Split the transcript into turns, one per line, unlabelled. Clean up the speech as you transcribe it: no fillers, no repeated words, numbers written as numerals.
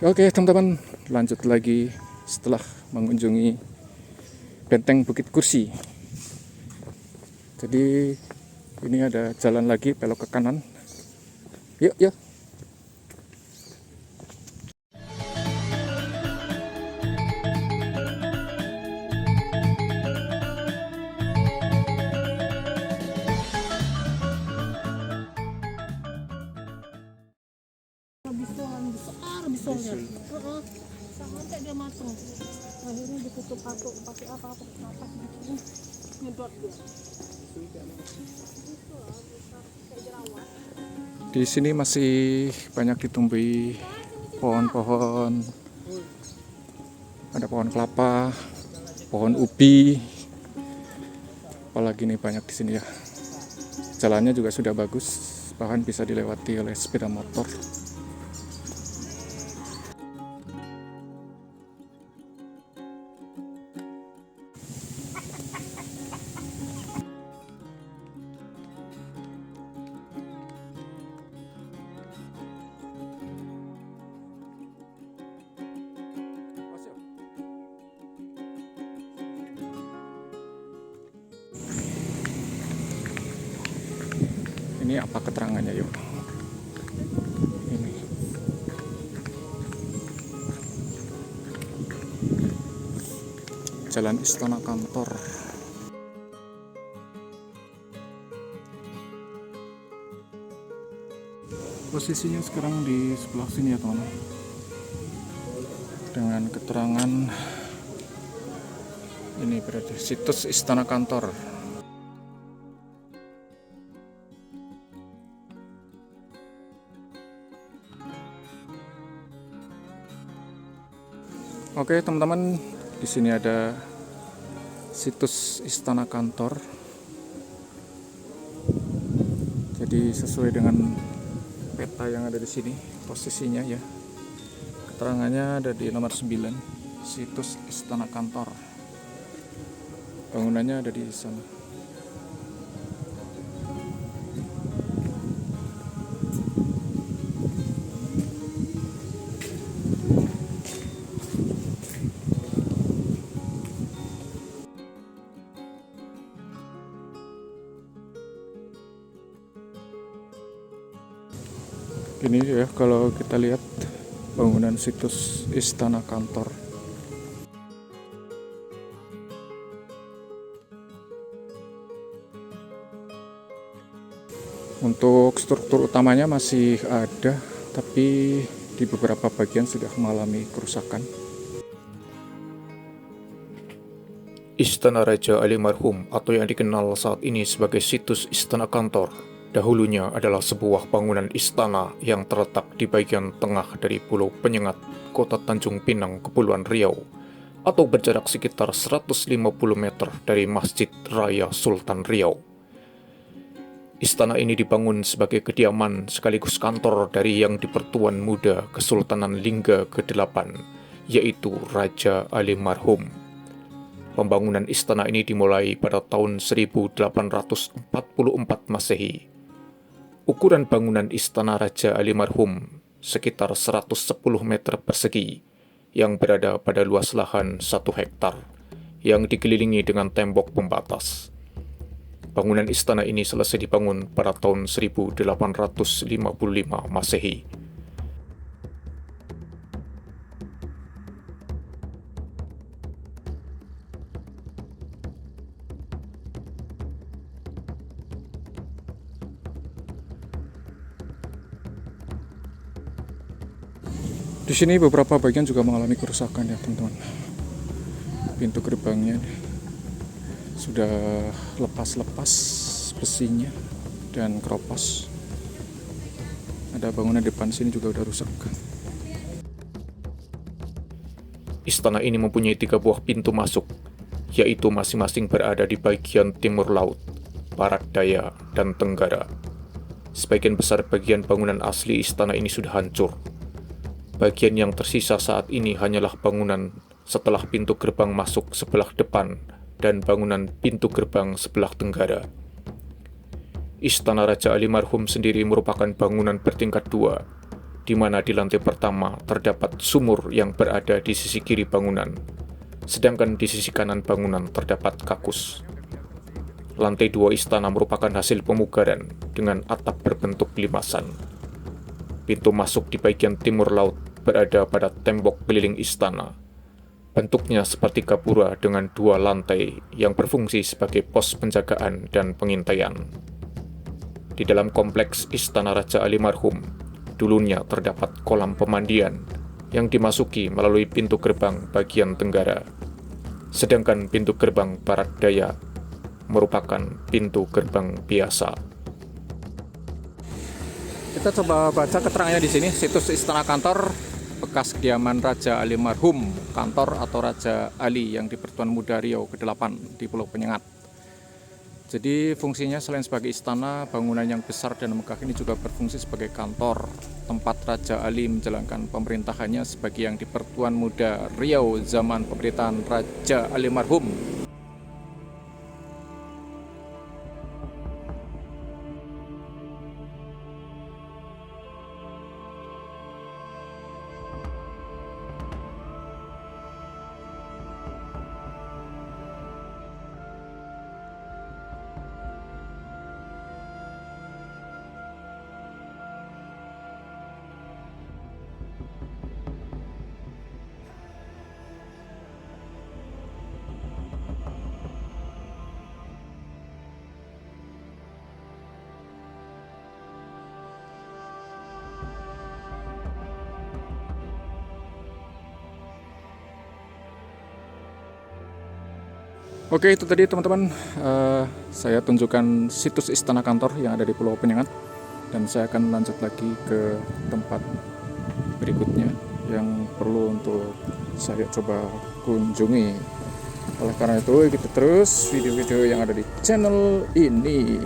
Oke teman-teman, lanjut lagi setelah mengunjungi Benteng Bukit Kursi. Jadi ini ada jalan lagi belok ke kanan. Yuk, yuk.
Besar. Sampai dia matang. Akhirnya ditutup pakai apa-apa napas gitu. Nyedot dia.
Di sini masih banyak ditumbuhi pohon-pohon. Ada pohon kelapa, pohon ubi. Apalagi nih banyak di sini ya. Jalannya juga sudah bagus, bahkan bisa dilewati oleh sepeda motor. Ini apa keterangannya yuk? Ini. Jalan Istana Kantor. Posisinya sekarang di sebelah sini ya teman-teman. Dengan keterangan ini berarti situs Istana Kantor. Oke teman-teman, di sini ada situs Istana Kantor. Jadi sesuai dengan peta yang ada di sini posisinya ya. Keterangannya ada di nomor 9, situs Istana Kantor. Bangunannya ada di sana. Ini ya kalau kita lihat bangunan situs Istana Kantor. Untuk struktur utamanya masih ada, tapi di beberapa bagian sudah mengalami kerusakan.
Istana Raja Almarhum atau yang dikenal saat ini sebagai situs Istana Kantor dahulunya adalah sebuah bangunan istana yang terletak di bagian tengah dari Pulau Penyengat, Kota Tanjung Pinang, Kepulauan Riau, atau berjarak sekitar 150 meter dari Masjid Raya Sultan Riau. Istana ini dibangun sebagai kediaman sekaligus kantor dari Yang di-Pertuan Muda Kesultanan Lingga ke-8, yaitu Raja Almarhum. Pembangunan istana ini dimulai pada tahun 1844 Masehi. Ukuran bangunan Istana Raja Almarhum sekitar 110 meter persegi yang berada pada luas lahan 1 hektar yang dikelilingi dengan tembok pembatas. Bangunan istana ini selesai dibangun pada tahun 1855 Masehi.
Di sini beberapa bagian juga mengalami kerusakan ya teman-teman. Pintu gerbangnya sudah lepas-lepas besinya dan keropos. Ada bangunan depan sini juga udah rusak.
Istana ini mempunyai 3 buah pintu masuk, yaitu masing-masing berada di bagian timur laut, barat daya, dan tenggara. Sebagian besar bagian bangunan asli istana ini sudah hancur. Bagian yang tersisa saat ini hanyalah bangunan setelah pintu gerbang masuk sebelah depan dan bangunan pintu gerbang sebelah tenggara. Istana Raja Almarhum sendiri merupakan bangunan bertingkat 2, di mana di lantai pertama terdapat sumur yang berada di sisi kiri bangunan, sedangkan di sisi kanan bangunan terdapat kakus. Lantai 2 istana merupakan hasil pemugaran dengan atap berbentuk limasan. Pintu masuk di bagian timur laut berada pada tembok keliling istana. Bentuknya seperti gapura dengan 2 lantai yang berfungsi sebagai pos penjagaan dan pengintaian. Di dalam kompleks Istana Raja Ali Marhum, dulunya terdapat kolam pemandian yang dimasuki melalui pintu gerbang bagian tenggara. Sedangkan pintu gerbang barat daya merupakan pintu gerbang biasa.
Kita coba baca keterangannya di sini, situs Istana Kantor, bekas kediaman Raja Ali Marhum, kantor atau Raja Ali yang di Pertuan Muda Riau ke-8 di Pulau Penyengat. Jadi fungsinya selain sebagai istana, bangunan yang besar dan megah ini juga berfungsi sebagai kantor, tempat Raja Ali menjalankan pemerintahannya sebagai yang di Pertuan Muda Riau zaman pemerintahan Raja Ali Marhum. Oke, itu tadi teman-teman, saya tunjukkan situs Istana Kantor yang ada di Pulau Penyengat, dan saya akan lanjut lagi ke tempat berikutnya yang perlu untuk saya coba kunjungi. Oleh karena itu, ikuti terus video-video yang ada di channel ini.